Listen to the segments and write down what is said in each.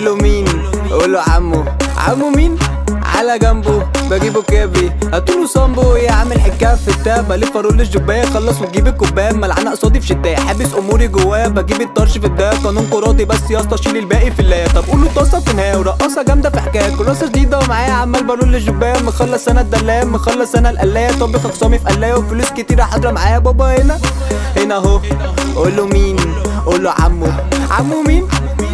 قول له مين، قول له عمو. عمو مين؟ على جنبه بجيبه كابي، هاتوله صامبو. يا عامل حكايه في التاب، الف ارول الجبايه خلص وتجيب الكوبايه. ملعنه قصادي في شتايه، حابس اموري جوايا بجيب الطرش في الدايه. قانون قراضي بس يا اسطى شيل الباقي في اللايه. طب قول له طاسه في نهايه ورقاصه جامده في حكايه. كراسه جديده ومعايا عمال برول الجبايه. مخلص انا الدلايه، مخلص انا القلايه. طبخ اخصامي في قلايه وفلوس كتيره حاضره معايا. بابا هنا هنا اهو. قول له مين، قول له عمو. عمو مين؟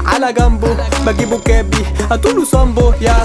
على جنبه بجيبه كابي، هاتوله صامبو. يا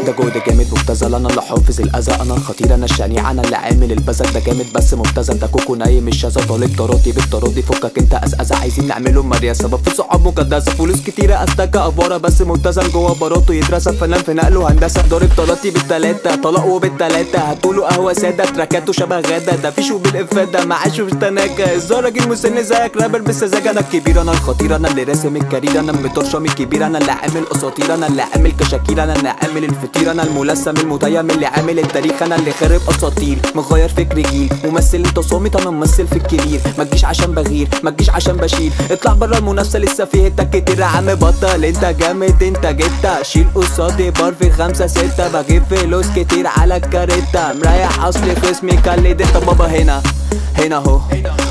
ده جهد جامد مبتذل، انا اللي حافظ الاذى، انا الخطير، انا الشنيع، انا اللي عامل البذل. ده جامد بس مبتذل، ده كوكو نايم الشاذة. طالب تراضي بالتراضي، فكك انت أزأزة. عايزين نعمله مرياسة، بفوت صحاب مقدسة. فلوس كتيرة استكة افوارة بس مبتذل. جوا باراته يترسى فنان في نقل وهندسة. ضارب طلاتي بالتلاتة، طلاق وبالتلاتة. هاتوله قهوة سادة، تراكاته شبه غادة. ده فيش وبالإفادة، معاش ومش تناكة. الزراجل مسن زيك رابر بالسذاجة. انا الكبير، انا الخطير، انا اللي راسم الكارير. انا المطرشم الكبير، انا اللي عامل اساطير. انا اللي عامل كشاكير، انا اللي عامل الفطير. انا الملثم المتيم اللي عامل التاريخ. انا اللي خارب اساطير، مغير فكر جيل. ممثل انت صامت، انا ممثل في الكبير. ما تجيش عشان بغير، ما تجيش عشان بشيل. اطلع بره المنافسه لسه فيهتك كتير. يا عم بطل، انت جامد انت جبت. شيل قصادي بار في 5 6. بجيب فلوس كتير على الكاريتا. مريح اصلي خصمي كلد. انت بابا هنا هنا اهو.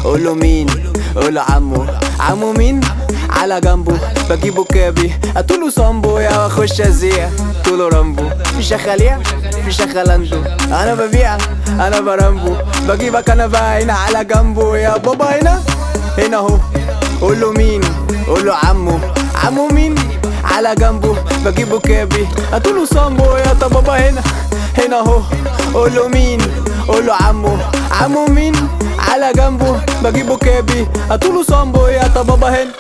قول له مين، قول له عمو. عمو مين؟ على جنبه بجيبه كابي، هاتوله صامبو. يا اخش ازيع طوله رامبو. في شخاليع في شخالاندو، انا ببيع انا برامبو. بجيبك انا بقى هنا على جنبه. يا بابا هنا هنا اهو. قول له مين، قول له عمو. عمو مين؟ على جنبه بجيبه كابي، هاتوله صامبو. يا طب بابا هنا هنا اهو. قول له مين، قول له عمو. عمو مين؟ على جنبه بجيبه كابي، هاتوله صامبو. يا طب بابا هنا